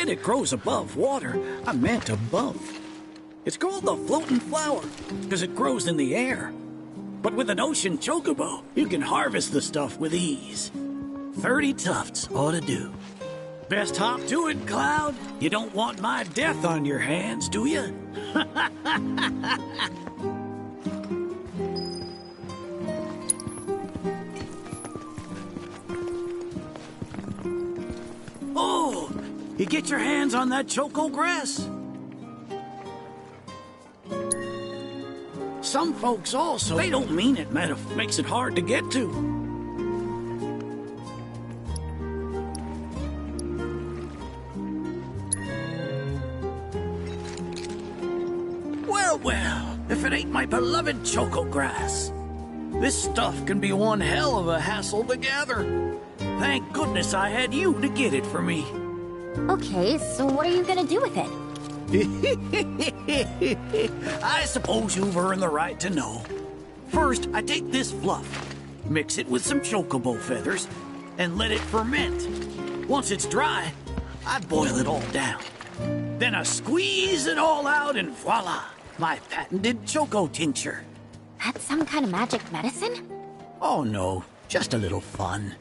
said it grows above water, I meant above. It's called the floating flower, because it grows in the air. But with an ocean chocobo, you can harvest the stuff with ease. 30 tufts ought to do. Best hop to it, Cloud. You don't want my death on your hands, do you? Oh, you get your hands on that choco grass? Some folks also, they don't mean it, makes it hard to get to. Well, if it ain't my beloved choco grass. This stuff can be one hell of a hassle to gather. Thank goodness I had you to get it for me. Okay, so what are you gonna do with it? I suppose you've earned the right to know. First, I take this fluff, mix it with some chocobo feathers, and let it ferment. Once it's dry, I boil it all down. Then I squeeze it all out and voila, my patented choco tincture. That's some kind of magic medicine? Oh no, just a little fun.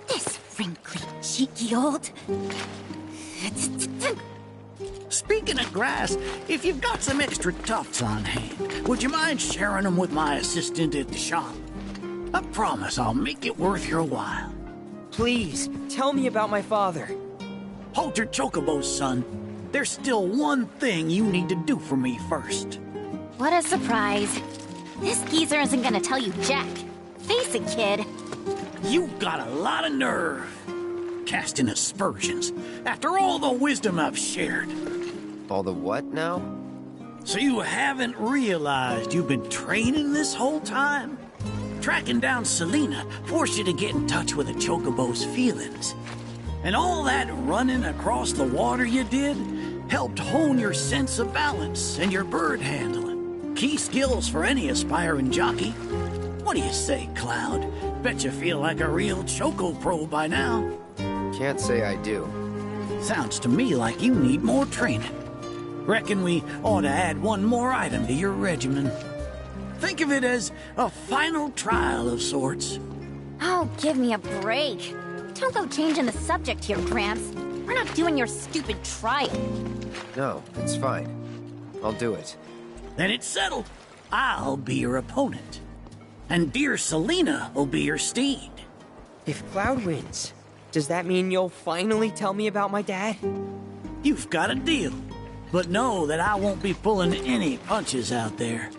This wrinkly, cheeky old... Speaking of grass, if you've got some extra tufts on hand, would you mind sharing them with my assistant at the shop? I promise I'll make it worth your while. Please, tell me about my father. Hold your chocobos, son. There's still one thing you need to do for me first. What a surprise. This geezer isn't gonna tell you jack. Face it, kid. You got a lot of nerve. Casting aspersions after all the wisdom I've shared. All the what now? So you haven't realized you've been training this whole time? Tracking down Selena forced you to get in touch with a chocobo's feelings. And all that running across the water you did helped hone your sense of balance and your bird handling. Key skills for any aspiring jockey. What do you say, Cloud? Bet you feel like a real choco pro by now. Can't say I do. Sounds to me like you need more training. Reckon we ought to add one more item to your regimen. Think of it as a final trial of sorts. Oh, give me a break. Don't go changing the subject here, Gramps. We're not doing your stupid trial. No, it's fine. I'll do it. Then it's settled. I'll be your opponent. And dear Selena will be your steed. If Cloud wins, does that mean you'll finally tell me about my dad? You've got a deal. But know that I won't be pulling any punches out there.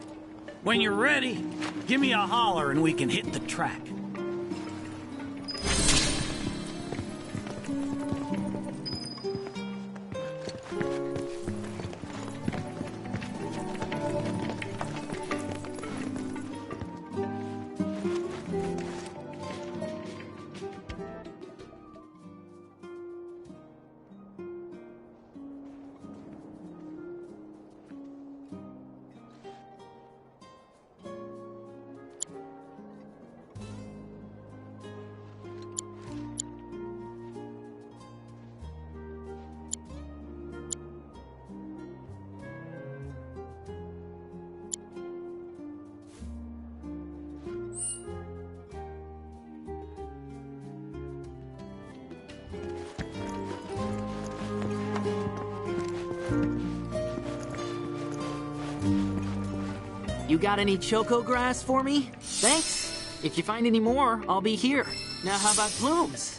When you're ready, give me a holler and we can hit the track. You got any choco grass for me? Thanks. If you find any more, I'll be here. Now how about plumes?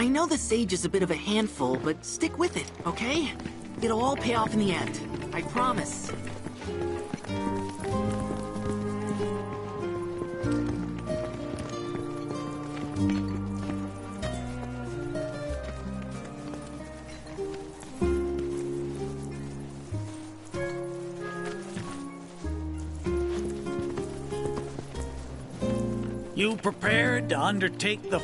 I know the sage is a bit of a handful, but stick with it, okay? It'll all pay off in the end. I promise. You prepared to undertake the...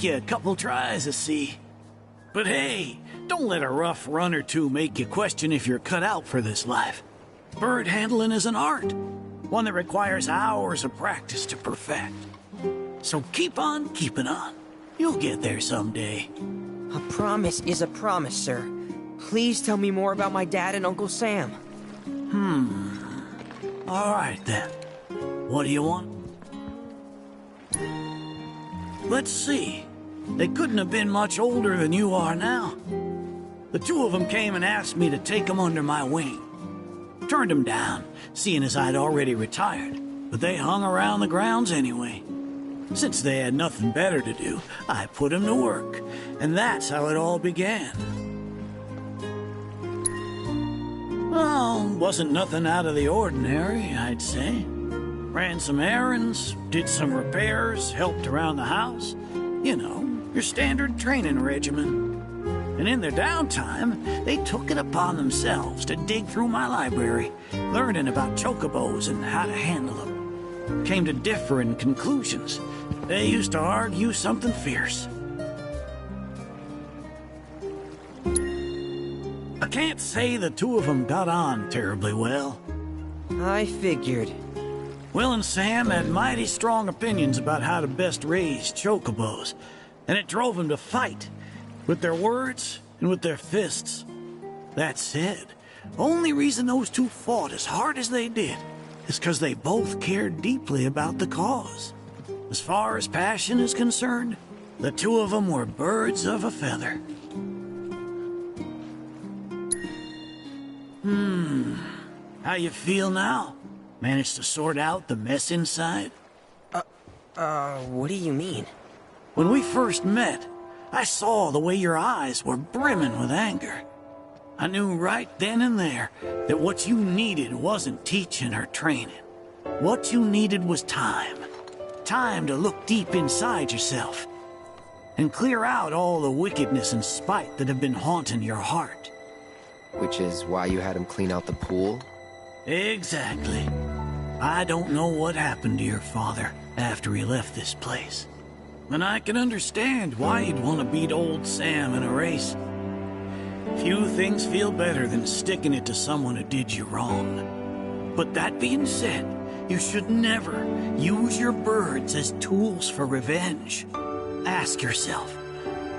take you a couple tries to see. But hey, don't let a rough run or two make you question if you're cut out for this life. Bird handling is an art, one that requires hours of practice to perfect. So keep on keeping on. You'll get there someday. A promise is a promise, sir. Please tell me more about my dad and Uncle Sam. All right, then. What do you want? Let's see. They couldn't have been much older than you are now. The two of them came and asked me to take them under my wing. Turned them down, seeing as I'd already retired, but they hung around the grounds anyway. Since they had nothing better to do, I put them to work, and that's how it all began. Well, wasn't nothing out of the ordinary, I'd say. Ran some errands, did some repairs, helped around the house. You know, your standard training regimen. And in their downtime, they took it upon themselves to dig through my library, learning about chocobos and how to handle them. Came to differing conclusions. They used to argue something fierce. I can't say the two of them got on terribly well. I figured. Will and Sam had mighty strong opinions about how to best raise chocobos, and it drove them to fight, with their words and with their fists. That said, only reason those two fought as hard as they did is because they both cared deeply about the cause. As far as passion is concerned, the two of them were birds of a feather. How you feel now? Managed to sort out the mess inside? What do you mean? When we first met, I saw the way your eyes were brimming with anger. I knew right then and there that what you needed wasn't teaching or training. What you needed was time. Time to look deep inside yourself and clear out all the wickedness and spite that have been haunting your heart. Which is why you had him clean out the pool? Exactly. I don't know what happened to your father after he left this place. And I can understand why you'd want to beat old Sam in a race. Few things feel better than sticking it to someone who did you wrong. But that being said, you should never use your birds as tools for revenge. Ask yourself,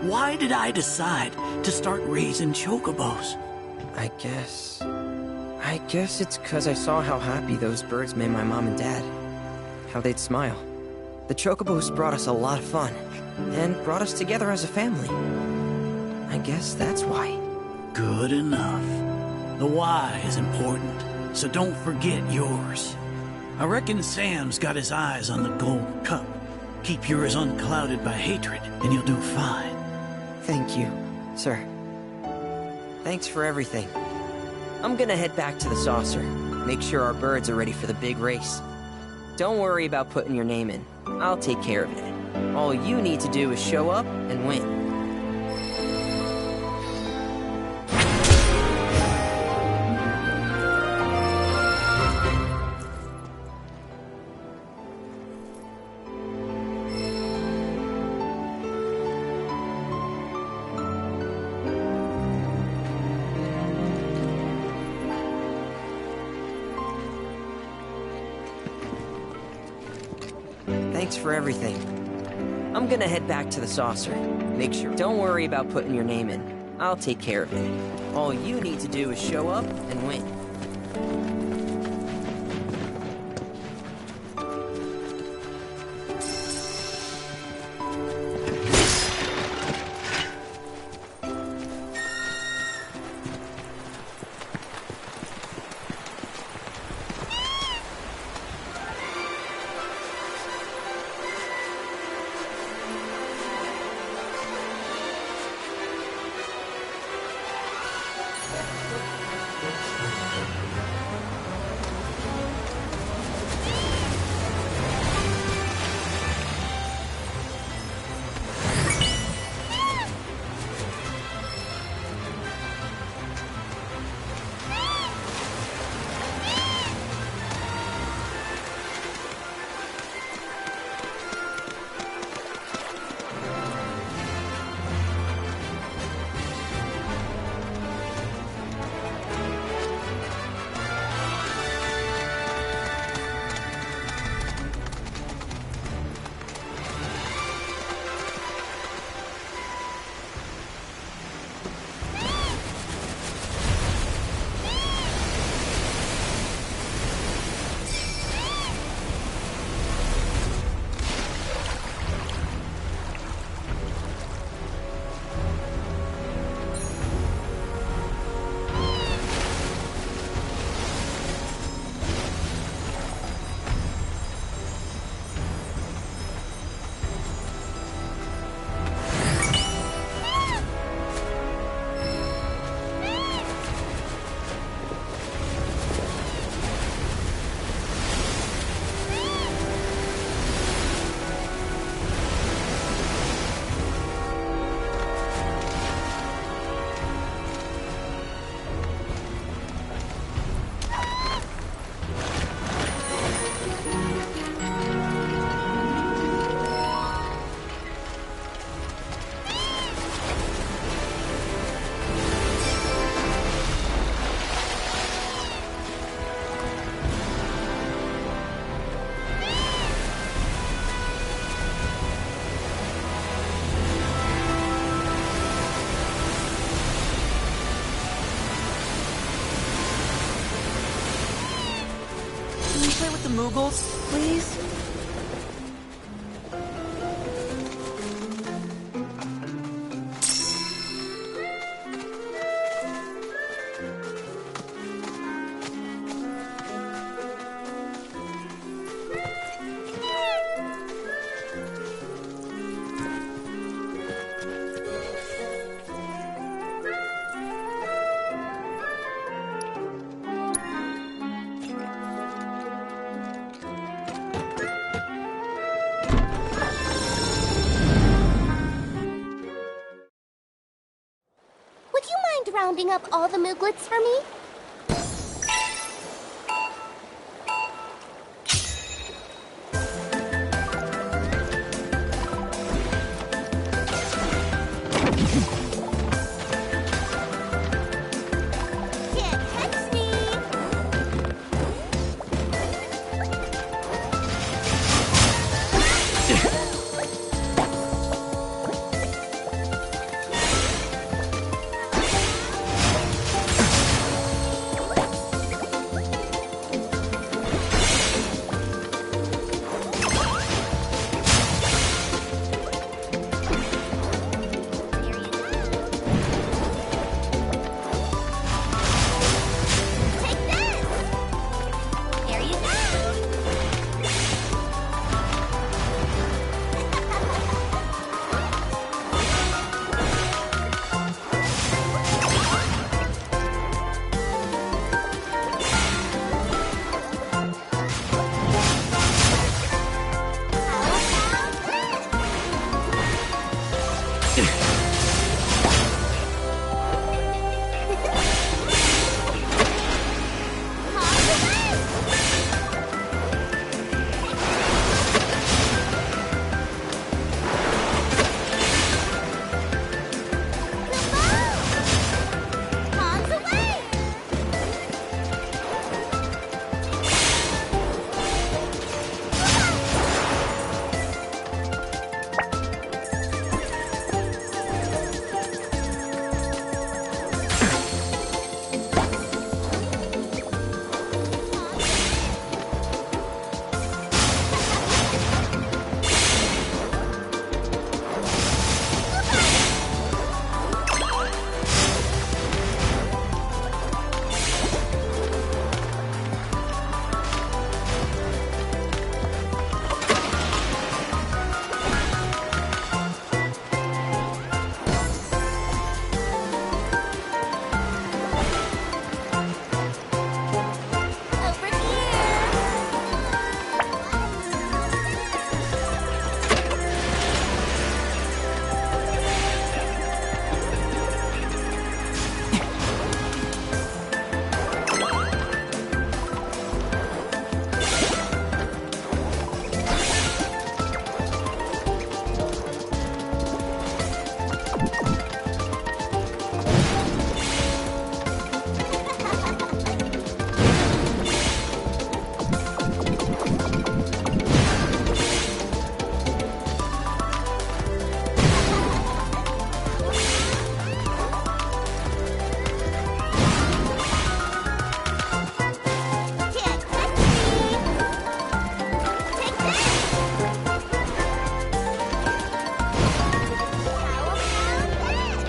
why did I decide to start raising chocobos? I guess it's 'cause I saw how happy those birds made my mom and dad. How they'd smile. The chocobos brought us a lot of fun, and brought us together as a family. I guess that's why. Good enough. The why is important, so don't forget yours. I reckon Sam's got his eyes on the gold cup. Keep yours unclouded by hatred, and you'll do fine. Thank you, sir. Thanks for everything. I'm gonna head back to the saucer. Make sure our birds are ready for the big race. Don't worry about putting your name in. I'll take care of it. All you need to do is show up and win. Thanks for everything. I'm gonna head back to the saucer. Make sure. Don't worry about putting your name in. I'll take care of it. All you need to do is show up and win. play with the Moogles, please? Would you mind rounding up all the Mooglets for me? Can't catch me! Take this! Here you go! Pawns away! Over Can't catch me! Take this! How about this?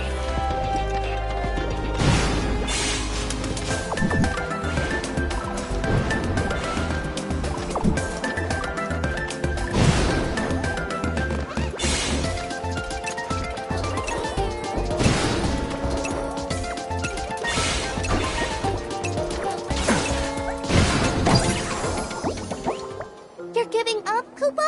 You're giving up, Kupo?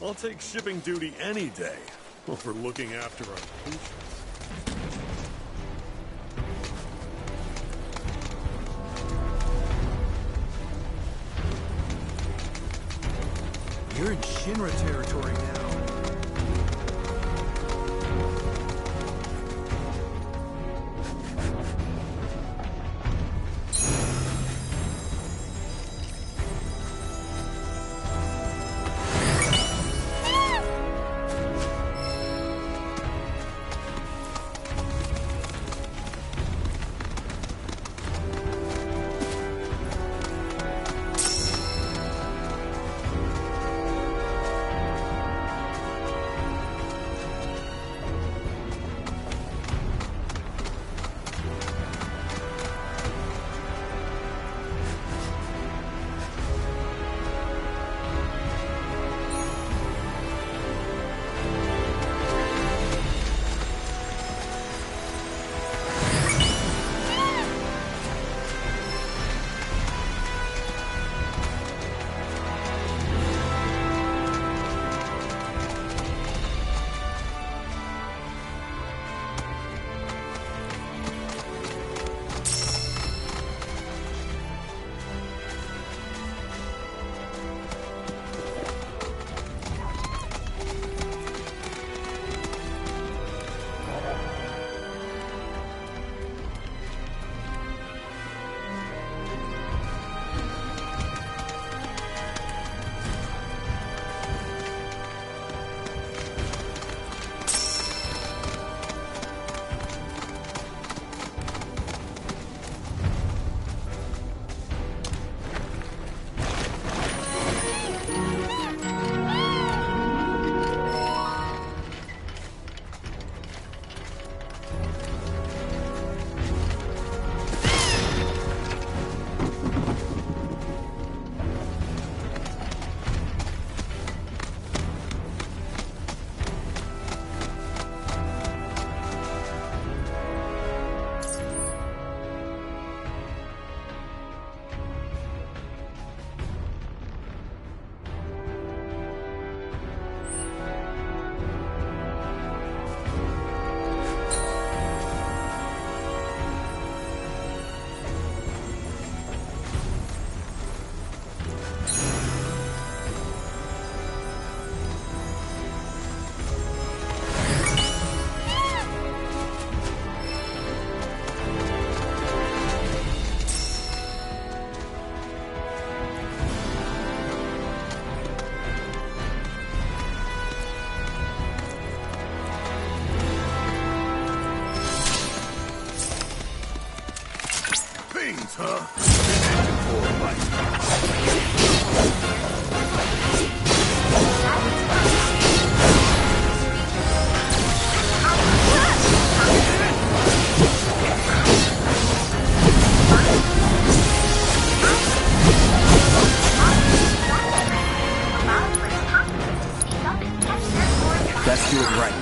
I'll take shipping duty any day over looking after our patients. You're in Shinra territory now. Let's do it right.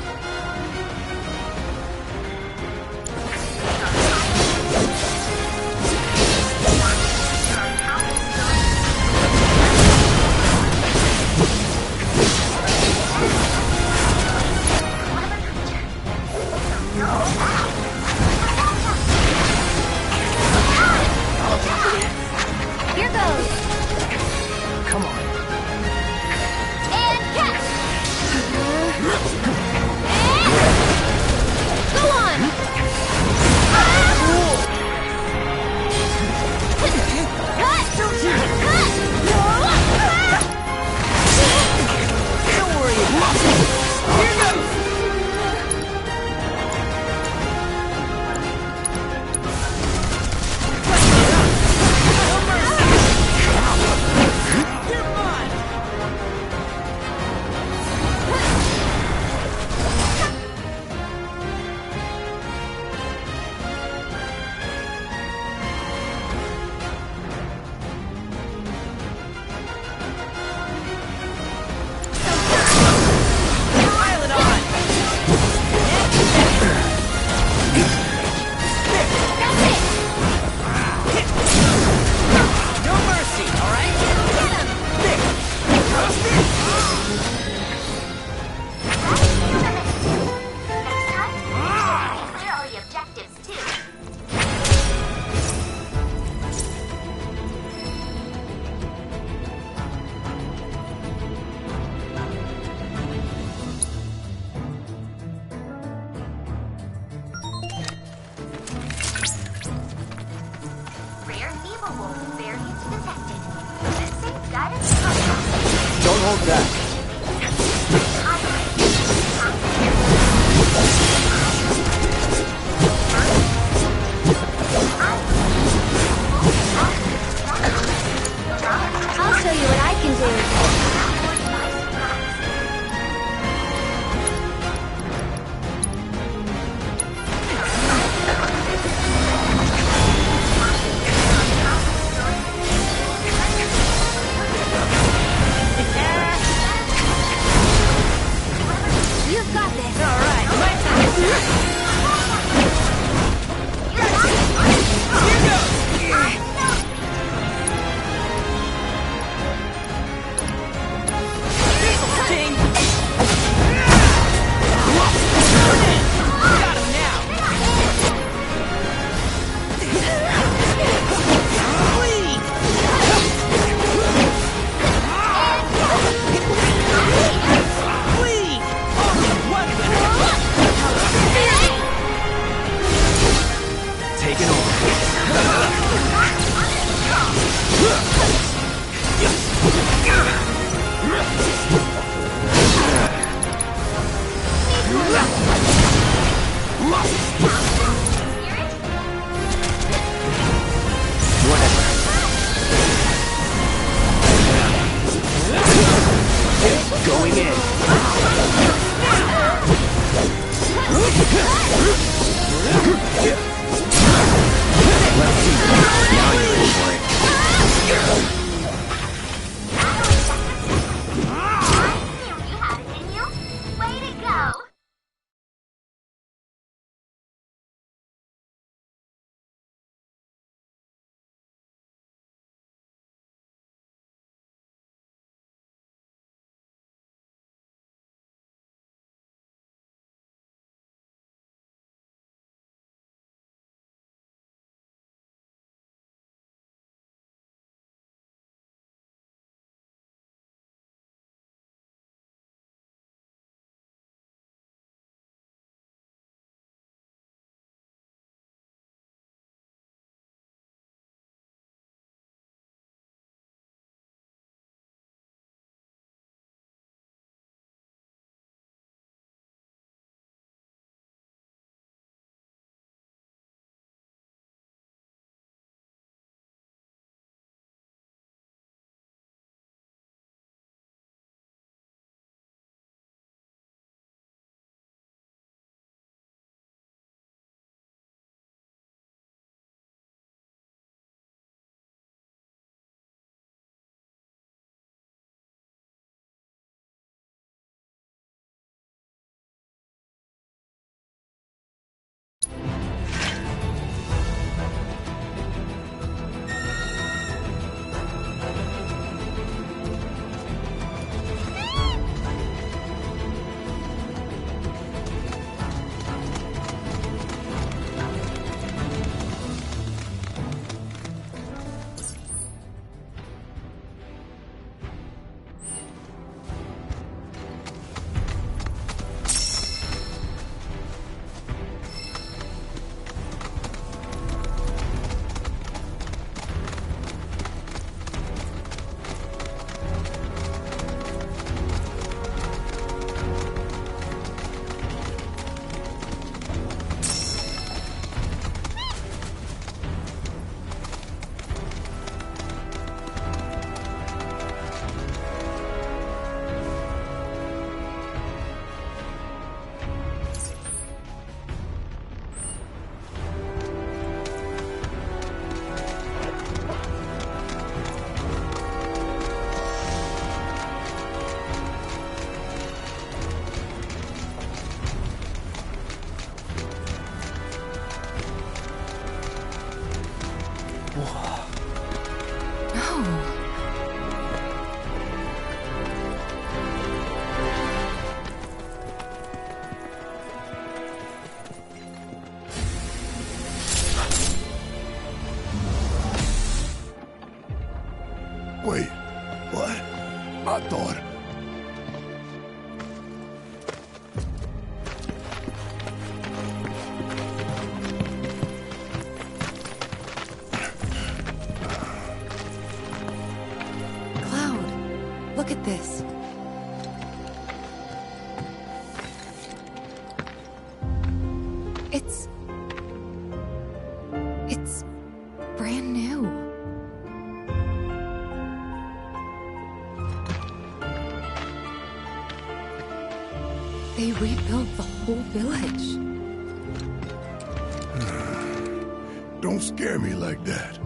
rare evil wolf variant detected. Sensing guidance contact. Don't hold back. I'll show you what I can do. You've got this. All right, my turn. Here goes. King. Got him now. Flee. Flee. Taking over. Going in. Let's see. Now you're ready for it. I knew you had it in you. Way to go. Wait, what? I thought... Look at this. It's brand new. They rebuilt the whole village. Don't scare me like that.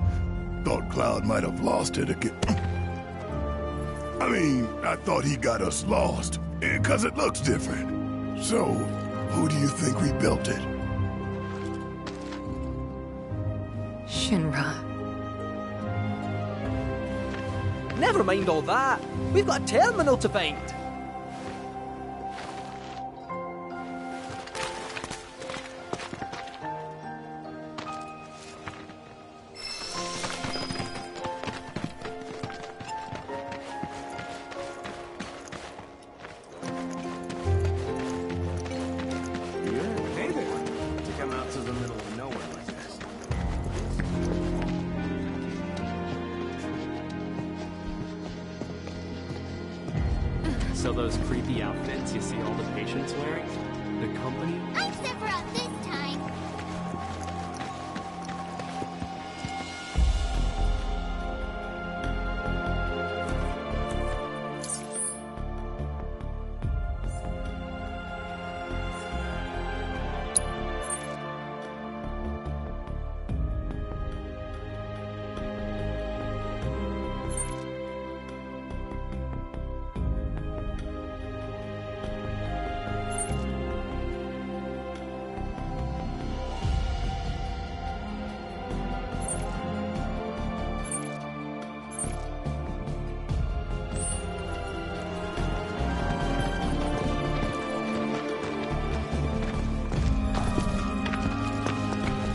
Thought Cloud might have lost it again. I mean, I thought he got us lost, because it looks different. So, who do you think rebuilt it? Shinra. Never mind all that. We've got a terminal to find. Hey there. To come out to the middle of nowhere like this. So those creepy outfits you see all the patients wearing? The company? I'm Sephiroth this time.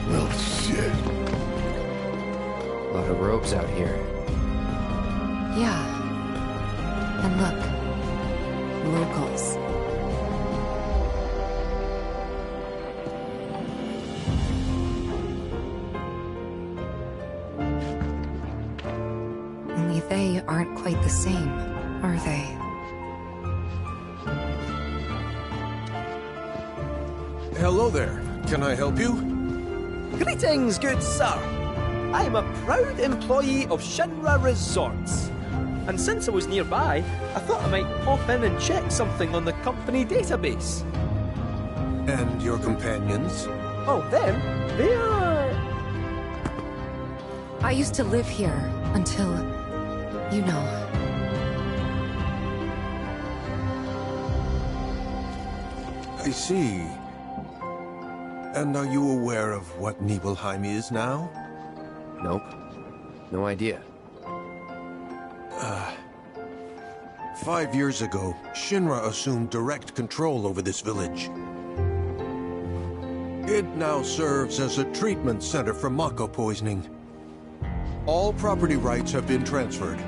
Well, shit. A lot of robes out here. Yeah. And look. Locals. Only they aren't quite the same, are they? Hello there. Can I help you? Greetings, good sir. I am a proud employee of Shinra Resorts. And since I was nearby, I thought I might pop in and check something on the company database. And your companions? Oh, them? They are... I used to live here until, you know. I see. And are you aware of what Nibelheim is now? Nope. No idea. 5 years ago, Shinra assumed direct control over this village. It now serves as a treatment center for Mako poisoning. All property rights have been transferred.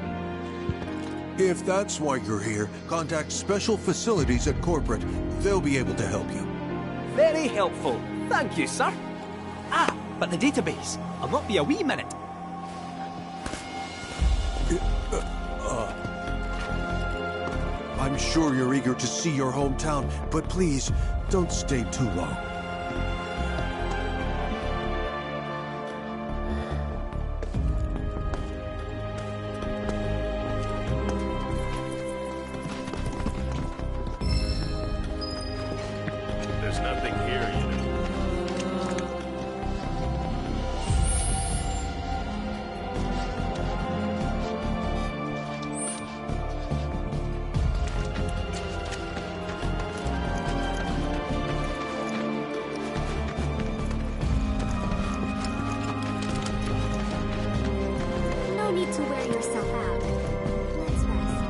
If that's why you're here, contact Special Facilities at Corporate. They'll be able to help you. Very helpful. Thank you, sir. Ah, but the database. I'll not be a wee minute. I'm sure you're eager to see your hometown, but please, don't stay too long. There's nothing here, you know. No need to wear yourself out. Let's rest.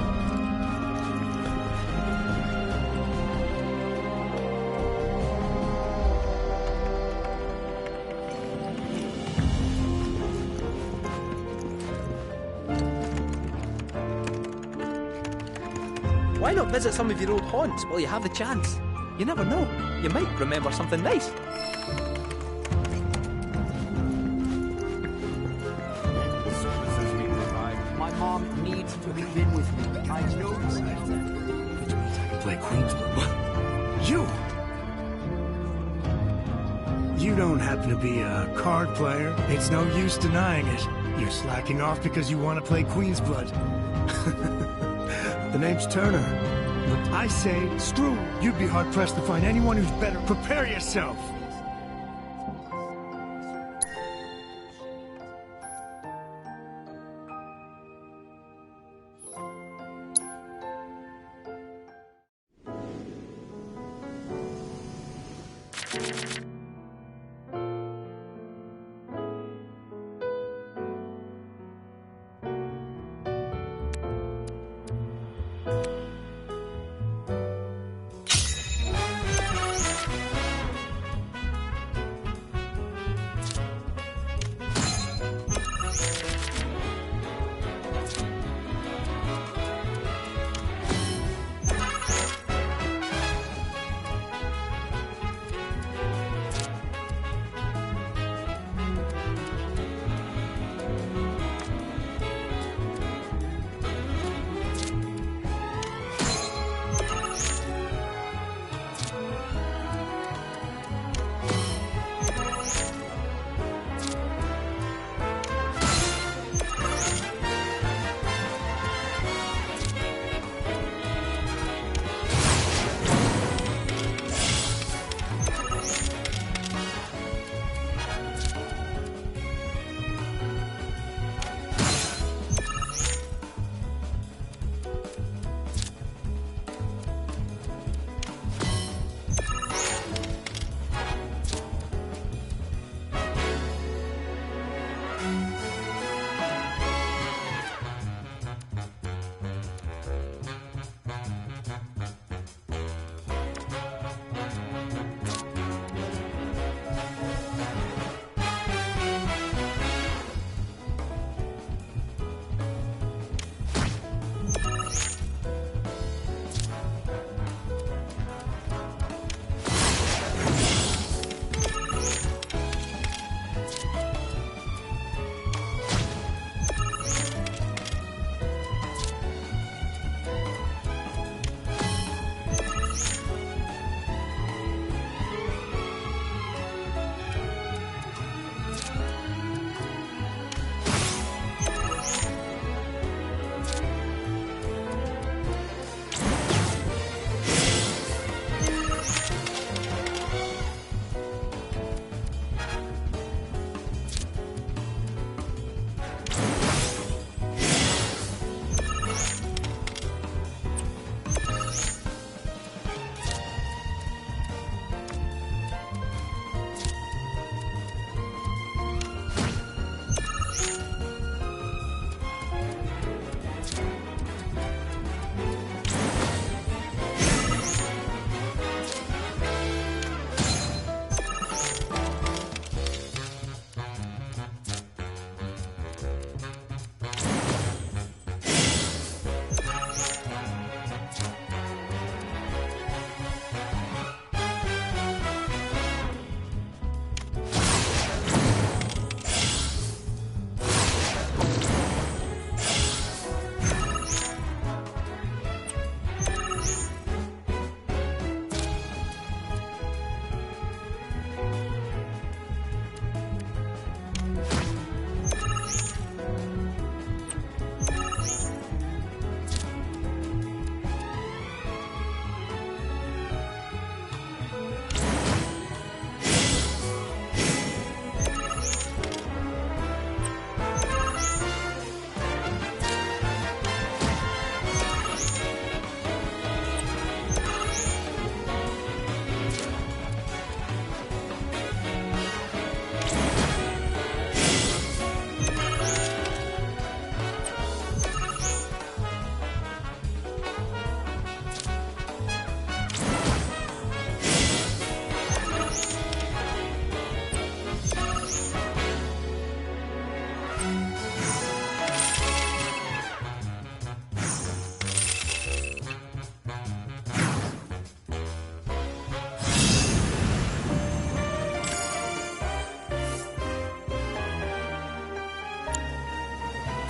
Why not visit some of your old haunts while you have the chance? You never know. You might remember something nice. The services we provide. My mom needs Come in with me. I know this now. Which means I can play Queen's Blood. What? You? You don't happen to be a card player. It's no use denying it. You're slacking off because you want to play Queen's Blood. The name's Turner. But I say, screw. You'd be hard-pressed to find anyone who's better. Prepare yourself.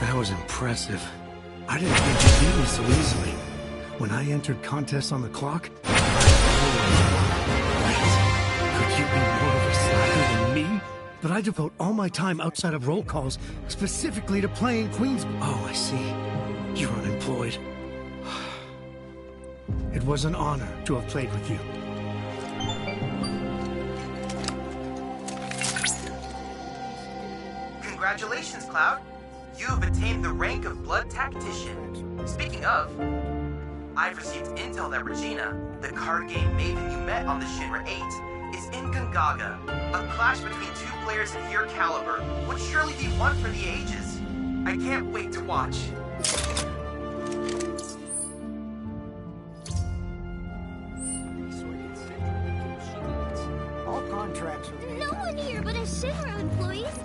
That was impressive. I didn't think you'd beat me so easily. When I entered contests on the clock, I Wait, could you be more of a slacker than me? But I devote all my time outside of roll calls specifically to playing Queen's... Oh, I see. You're unemployed. It was an honor to have played with you. Congratulations, Cloud. You have attained the rank of Blood Tactician. Speaking of, I've received intel that Regina, the card game maven you met on the Shinra 8, is in Gongaga. A clash between two players of your caliber would surely be one for the ages. I can't wait to watch. All contracts are... No one here but a Shinra employees.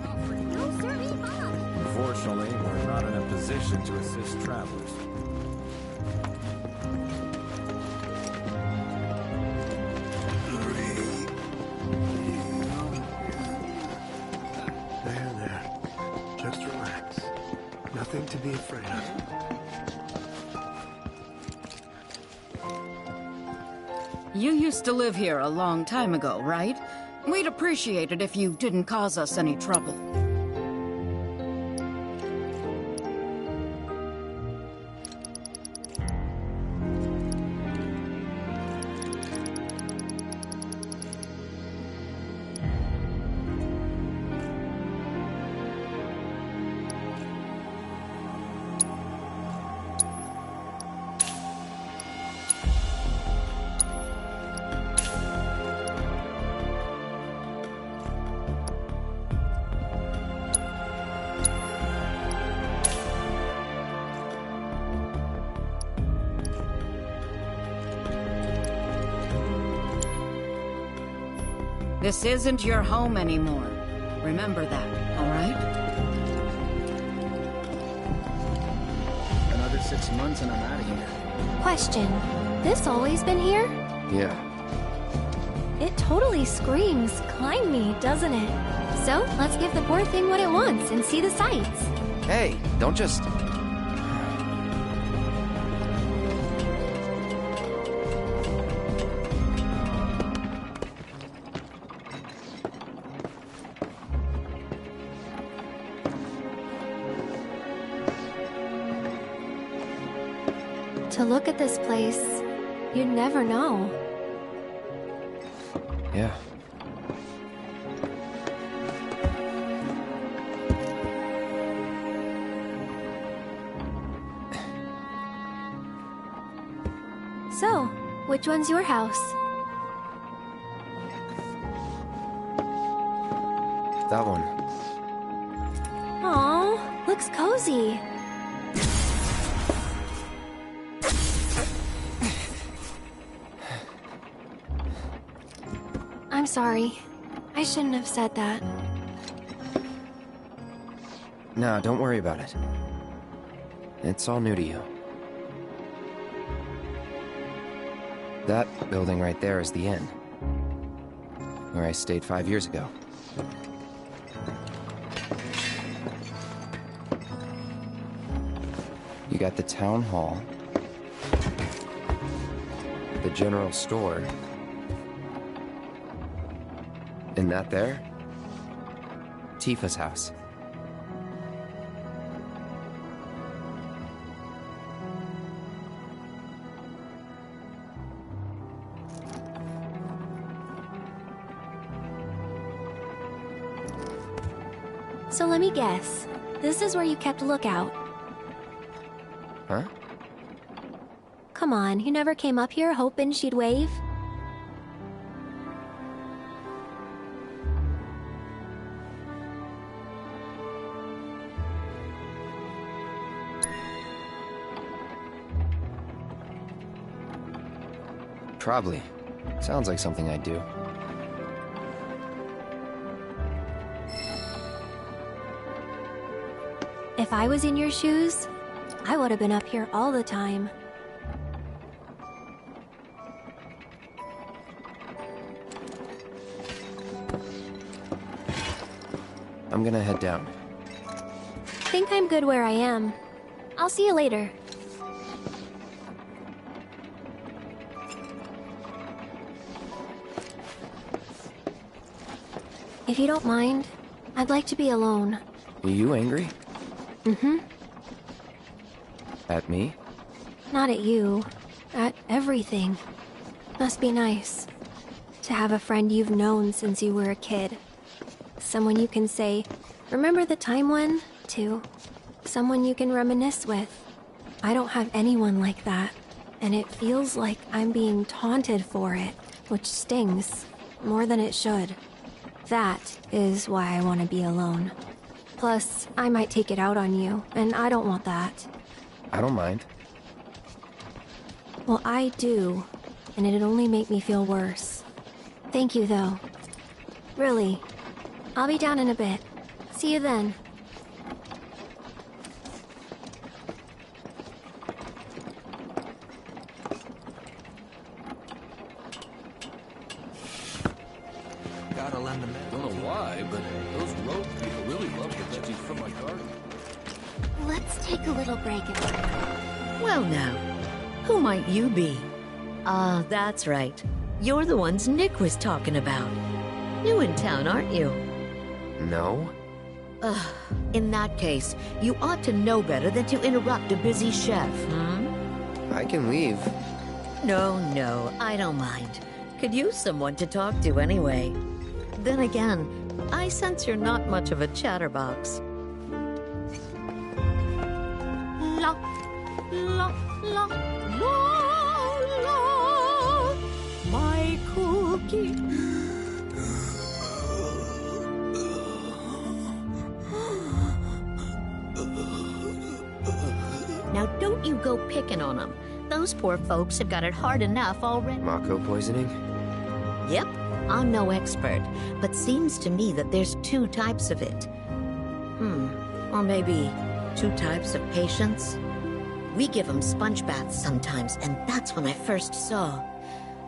No serving Bob. Unfortunately, we're not in a position to assist travelers. There. Just relax. Nothing to be afraid of. You used to live here a long time ago, right? We'd appreciate it if you didn't cause us any trouble. This isn't your home anymore. Remember that, all right? Another 6 months and I'm out of here. Question. This always been here? Yeah. It totally screams climb me, doesn't it? So, let's give the poor thing what it wants and see the sights. Hey, don't just... To look at this place, you'd never know. Yeah. So, which one's your house? That one. Aw, looks cozy. I'm sorry. I shouldn't have said that. No, don't worry about it. It's all new to you. That building right there is the inn, where I stayed 5 years ago. You got the town hall, the general store, and that there, Tifa's house. So let me guess. This is where you kept lookout. Huh? Come on, you never came up here hoping she'd wave? Probably. Sounds like something I'd do. If I was in your shoes, I would have been up here all the time. I'm gonna head down. Think I'm good where I am. I'll see you later. If you don't mind, I'd like to be alone. Are you angry? Mm-hmm. At me? Not at you. At everything. Must be nice. To have a friend you've known since you were a kid. Someone you can say, "Remember the time when?" to. Someone you can reminisce with. I don't have anyone like that. And it feels like I'm being taunted for it, which stings. More than it should. That is why I want to be alone. Plus, I might take it out on you, and I don't want that. I don't mind. Well, I do, and it'd only make me feel worse. Thank you, though. Really. I'll be down in a bit. See you then. Gotta lend them. Don't know why, but those rogue people really love the veggies from my garden. Let's take a little break and... Well now, who might you be? Ah, that's right. You're the ones Nick was talking about. New in town, aren't you? No. In that case, you ought to know better than to interrupt a busy chef, hmm? I can leave. No, I don't mind. Could use someone to talk to anyway. Then again, I sense you're not much of a chatterbox. La, la, la, la, la, my cookie. Now don't you go picking on them. Those poor folks have got it hard enough already. Mako poisoning? Yep, I'm no expert, but seems to me that there's 2 types of it. Or maybe 2 types of patients? We give them sponge baths sometimes, and that's when I first saw.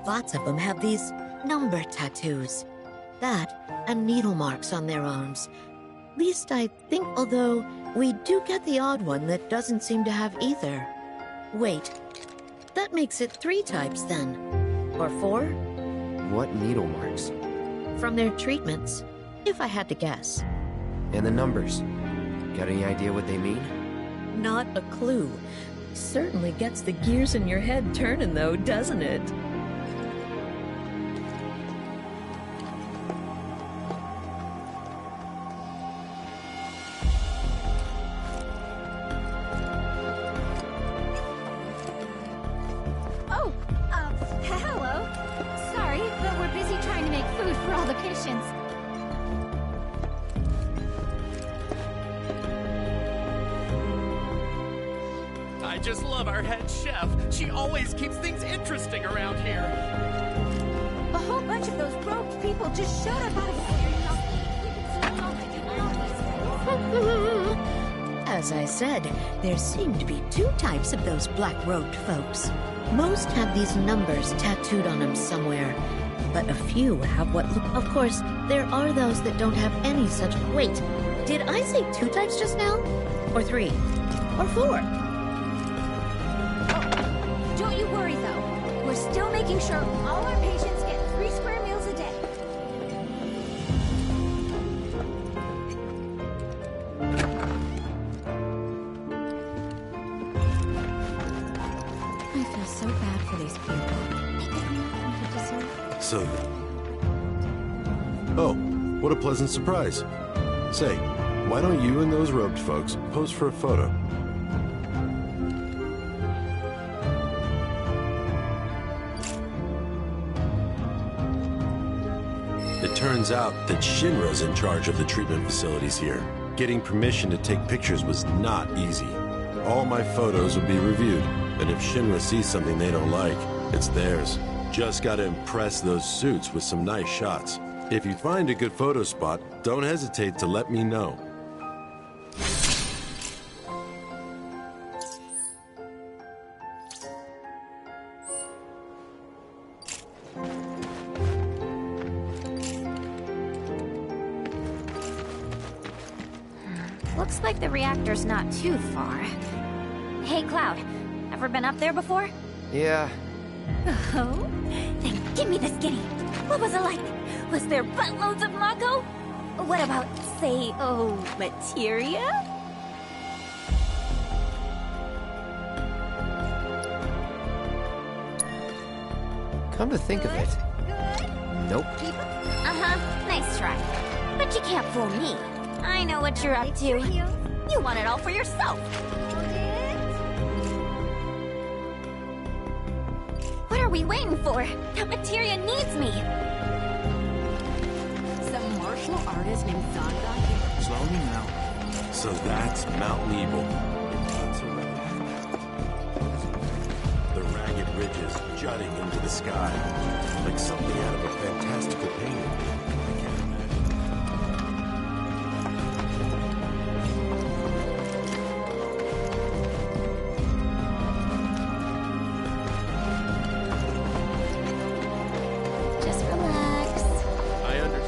Lots of them have these number tattoos. That, and needle marks on their arms. Least I think, although we do get the odd one that doesn't seem to have either. Wait, that makes it 3 types then. Or 4? What needle marks? From their treatments, if I had to guess. And the numbers? Got any idea what they mean? Not a clue. Certainly gets the gears in your head turning though, doesn't it? Oh, hello. Sorry, but we're busy trying to make food for all the patients. I just love our head chef. She always keeps things interesting around here. A whole bunch of those rogue people just showed up out of As I said, there seem to be 2 types of those black-robed folks. Most have these numbers tattooed on them somewhere, but a few have what look... Of course, there are those that don't have any such... Wait, did I say 2 types just now? Or 3? Or 4? Don't you worry, though. We're still making sure all our patients get 3 square meals a day. I feel so bad for these people. They get nothing to deserve. So... Oh, what a pleasant surprise. Say, why don't you and those robed folks pose for a photo? It turns out that Shinra's in charge of the treatment facilities here. Getting permission to take pictures was not easy. All my photos will be reviewed, and if Shinra sees something they don't like, it's theirs. Just gotta impress those suits with some nice shots. If you find a good photo spot, don't hesitate to let me know. Looks like the reactor's not too far. Hey, Cloud. Ever been up there before? Yeah. Oh? Then give me the skinny. What was it like? Was there buttloads of Mako? What about, say, materia? Come to think of it. Nope. Uh-huh. Nice try. But you can't fool me. I know what you're up to. You want it all for yourself. What are we waiting for? That materia needs me. Some martial artist named Zonda. Slowly now. So that's Mount Nebel. The ragged ridges jutting into the sky, like something out of a fantastical painting. Just relax.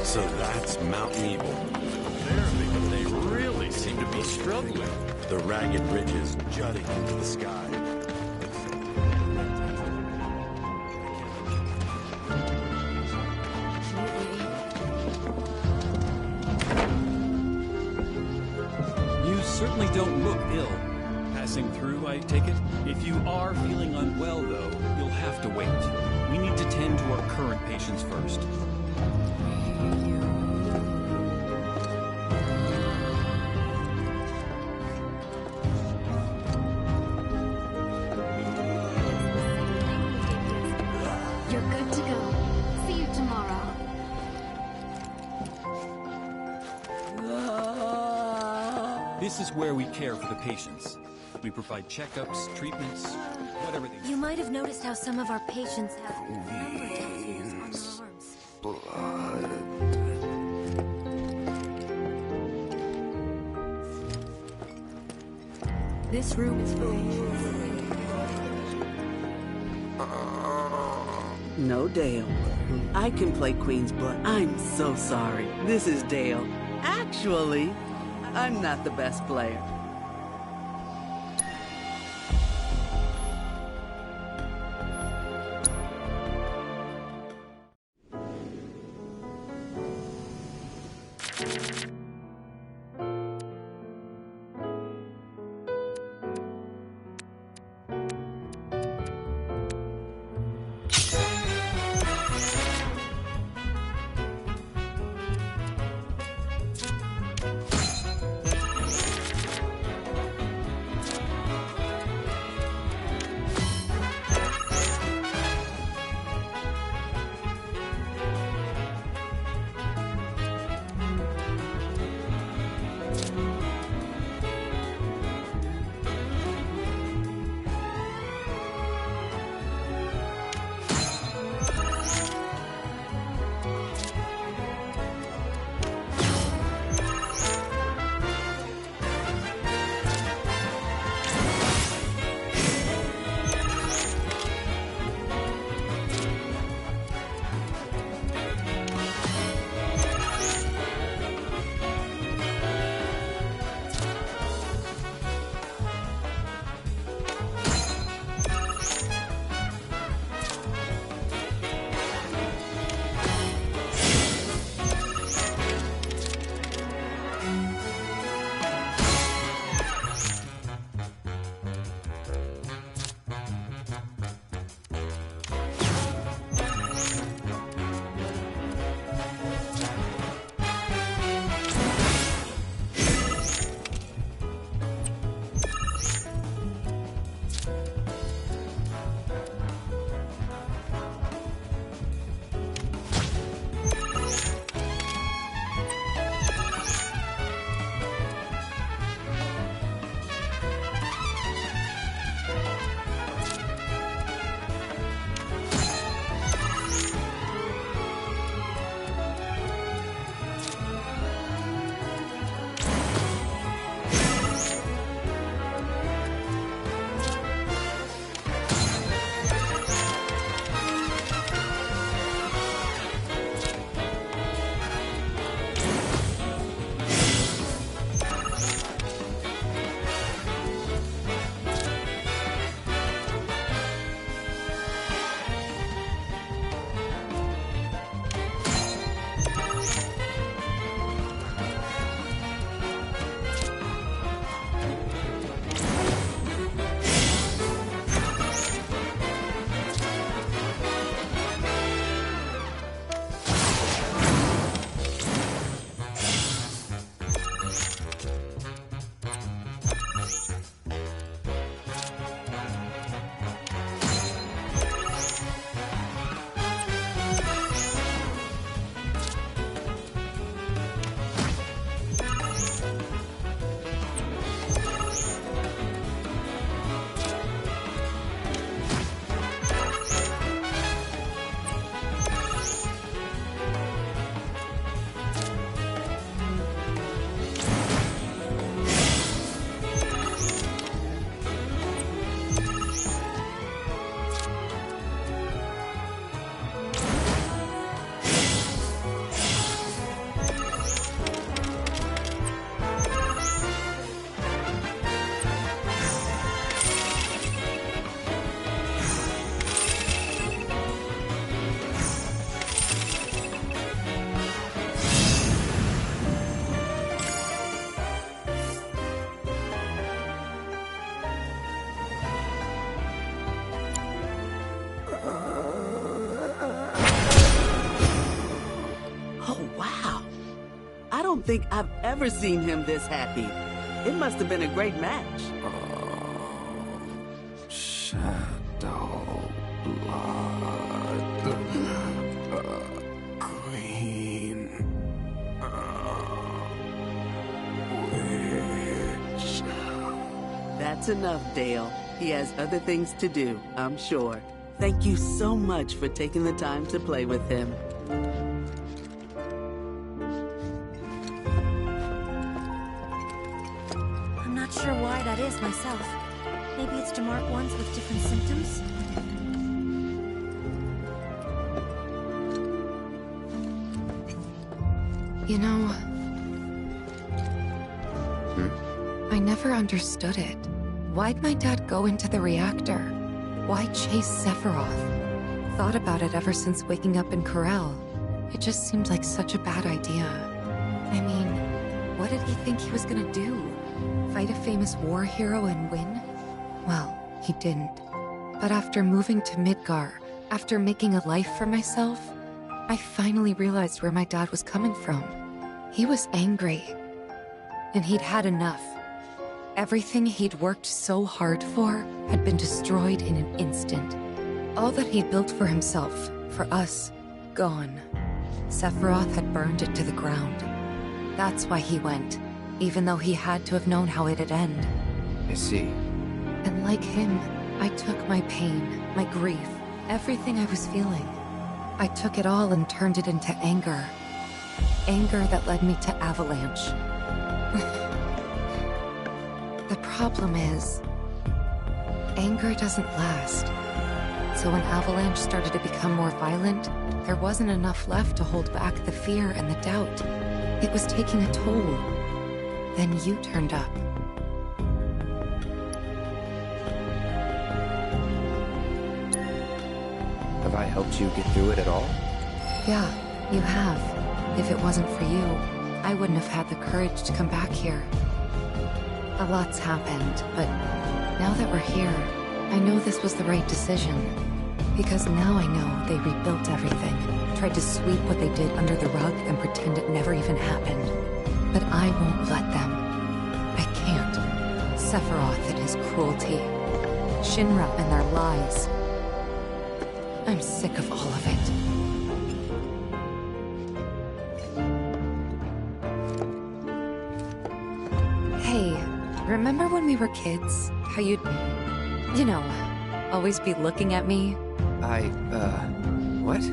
So that's Mount Nebel. They really seem to be struggling. The ragged ridges jutting into the sky. You certainly don't look ill. Passing through, I take it? If you are feeling unwell, though, you'll have to wait. We need to tend to our current patients first. You're good to go. See you tomorrow. This is where we care for the patients. We provide checkups, treatments, whatever they You might have noticed how some of our patients have number tattoos on their arms. Blood. This room is full. No, Dale. I can play Queen's, but I'm so sorry. This is Dale. Actually, I'm not the best player. don't think I've ever seen him this happy. It must have been a great match. Shadow blood. Queen. Witch. That's enough, Dale. He has other things to do, I'm sure. Thank you so much for taking the time to play with him. I'm not sure why that is myself. Maybe it's to mark ones with different symptoms? You know... I never understood it. Why'd my dad go into the reactor? Why chase Sephiroth? Thought about it ever since waking up in Corel. It just seemed like such a bad idea. I mean, what did he think he was gonna do? Fight a famous war hero and win? Well, he didn't. But after moving to Midgar, after making a life for myself, I finally realized where my dad was coming from. He was angry. And he'd had enough. Everything he'd worked so hard for had been destroyed in an instant. All that he'd built for himself, for us, gone. Sephiroth had burned it to the ground. That's why he went, even though he had to have known how it'd end. I see. And like him, I took my pain, my grief, everything I was feeling. I took it all and turned it into anger. Anger that led me to Avalanche. The problem is, anger doesn't last. So when Avalanche started to become more violent, there wasn't enough left to hold back the fear and the doubt. It was taking a toll. Then you turned up. Have I helped you get through it at all? Yeah, you have. If it wasn't for you, I wouldn't have had the courage to come back here. A lot's happened, but now that we're here, I know this was the right decision. Because now I know they rebuilt everything, tried to sweep what they did under the rug and pretend it never even happened. But I won't let them. I can't. Sephiroth and his cruelty. Shinra and their lies. I'm sick of all of it. Hey, remember when we were kids? How you'd, you know, always be looking at me? What?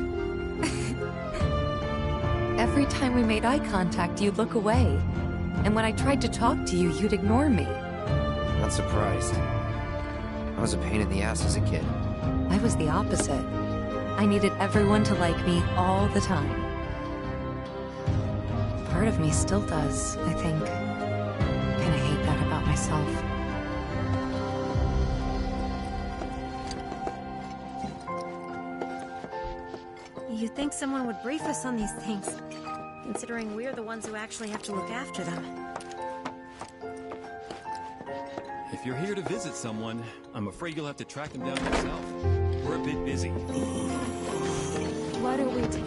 Every time we made eye contact, you'd look away. And when I tried to talk to you, you'd ignore me. Not surprised. I was a pain in the ass as a kid. I was the opposite. I needed everyone to like me all the time. Part of me still does, I think. Kinda hate that about myself. You'd think someone would brief us on these things, considering we're the ones who actually have to look after them. If you're here to visit someone, I'm afraid you'll have to track them down yourself. We're a bit busy. What are we doing?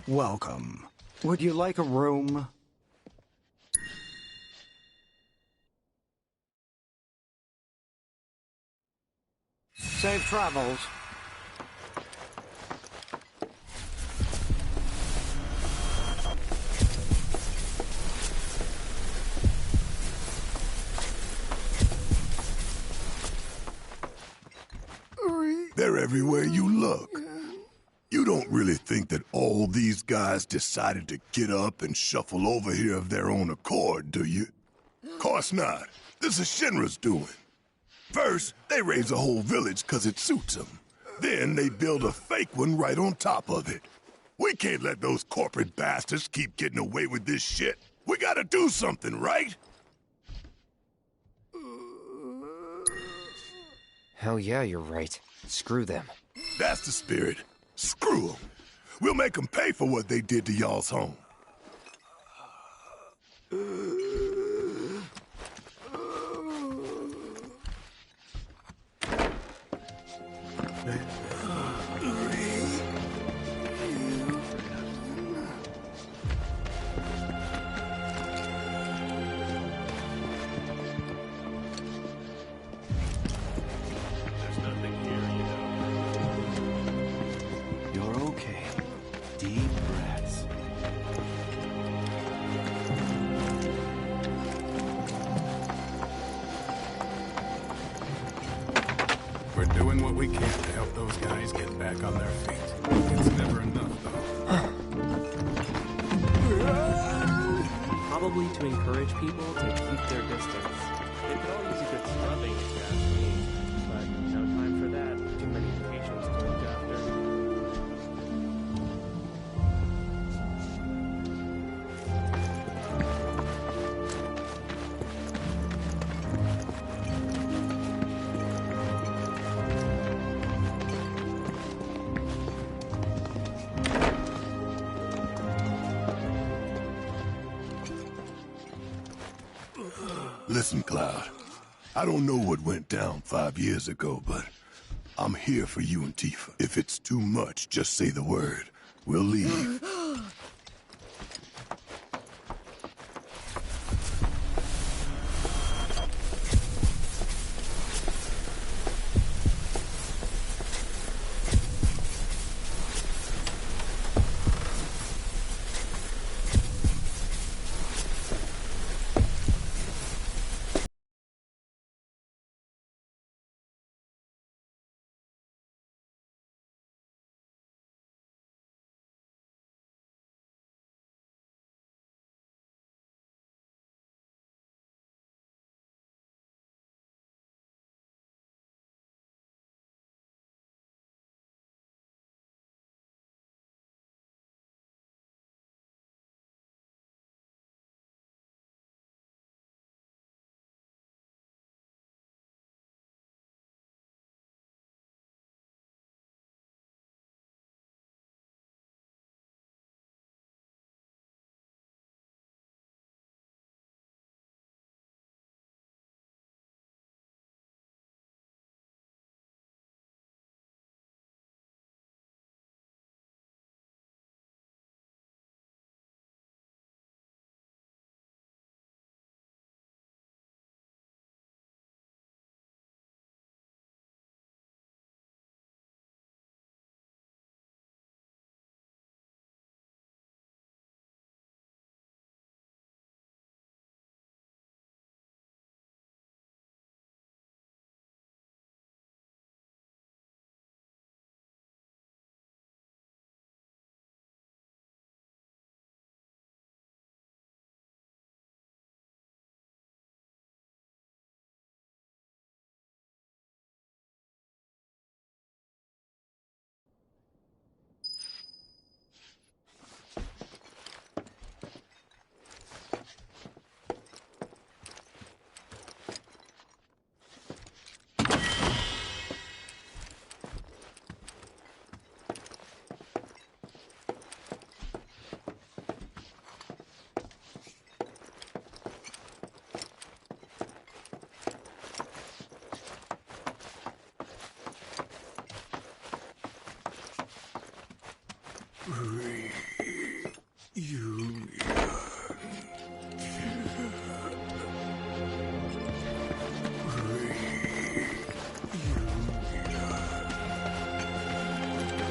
Welcome. Would you like a room? Safe travels. They're everywhere you look. You don't really think that all these guys decided to get up and shuffle over here of their own accord, do you? Course not. This is Shinra's doing. First, they raise a whole village 'cause it suits them. Then they build a fake one right on top of it. We can't let those corporate bastards keep getting away with this shit. We gotta do something, right? Hell yeah, you're right. Screw them. That's the spirit. Screw them. We'll make them pay for what they did to y'all's home. We're doing what we can to help those guys get back on their feet. It's never enough, though. Probably to encourage people to keep their distance. They could all use a good scrubbing, if you ask me. But no time for that. Too many patients to look after. Listen, Cloud. I don't know what went down 5 years ago, but I'm here for you and Tifa. If it's too much, just say the word. We'll leave.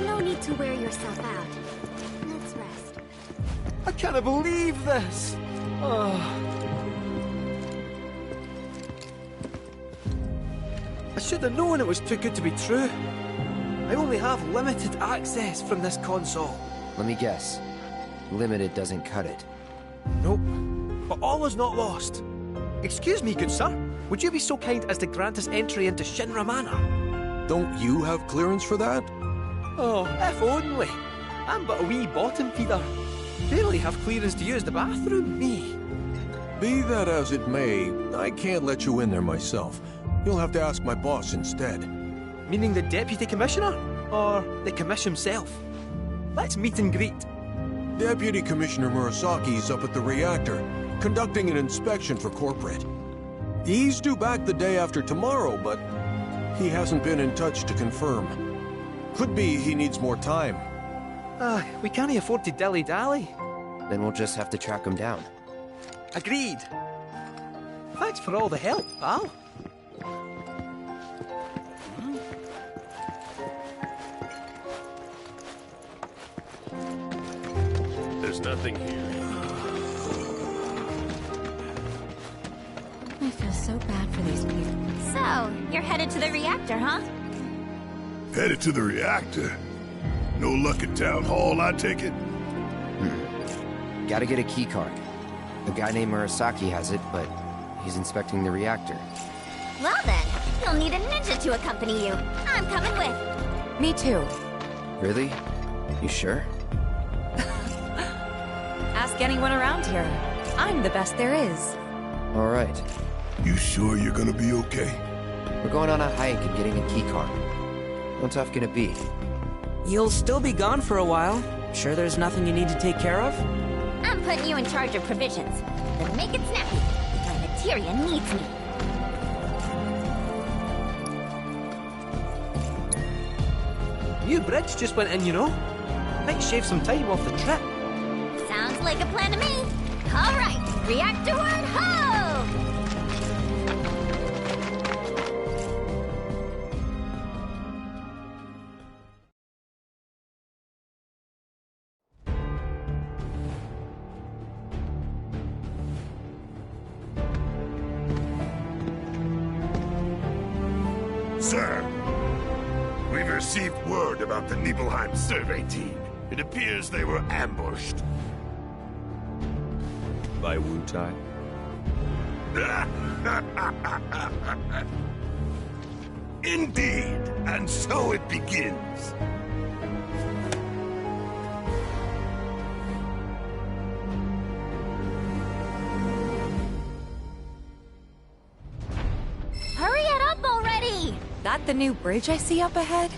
No need to wear yourself out. Let's rest. I can't believe this! I should have known it was too good to be true. I only have limited access from this console. Let me guess. Limited doesn't cut it. Nope. But all is not lost. Excuse me, good sir. Would you be so kind as to grant us entry into Shinra Manor? Don't you have clearance for that? Oh, if only. I'm but a wee bottom feeder. Barely have clearance to use the bathroom, me. Be that as it may, I can't let you in there myself. You'll have to ask my boss instead. Meaning the deputy commissioner? Or the commission himself? Let's meet and greet. Deputy Commissioner Murasaki's up at the reactor, conducting an inspection for corporate. He's due back the day after tomorrow, but he hasn't been in touch to confirm. Could be he needs more time. We can't afford to dilly-dally. Then we'll just have to track him down. Agreed. Thanks for all the help, pal. There's nothing here. I feel so bad for these people. So, you're headed to the reactor, huh? Headed to the reactor? No luck at Town Hall, I take it? Gotta get a key card. A guy named Murasaki has it, but he's inspecting the reactor. Well then, you'll need a ninja to accompany you. I'm coming with. Me too. Really? You sure? Ask anyone around here. I'm the best there is. All right. You sure you're gonna be okay? We're going on a hike and getting a key card. How tough can it be? You'll still be gone for a while. Sure there's nothing you need to take care of? I'm putting you in charge of provisions. Then make it snappy, because materia needs me. New bridge just went in, you know. Might shave some time off the trip. Sounds like a plan to me. All right, reactor-ward, ho! Sir, we've received word about the Nibelheim survey team. It appears they were ambushed. By Wu-Tai? Indeed, and so it begins. Hurry it up already! That the new bridge I see up ahead?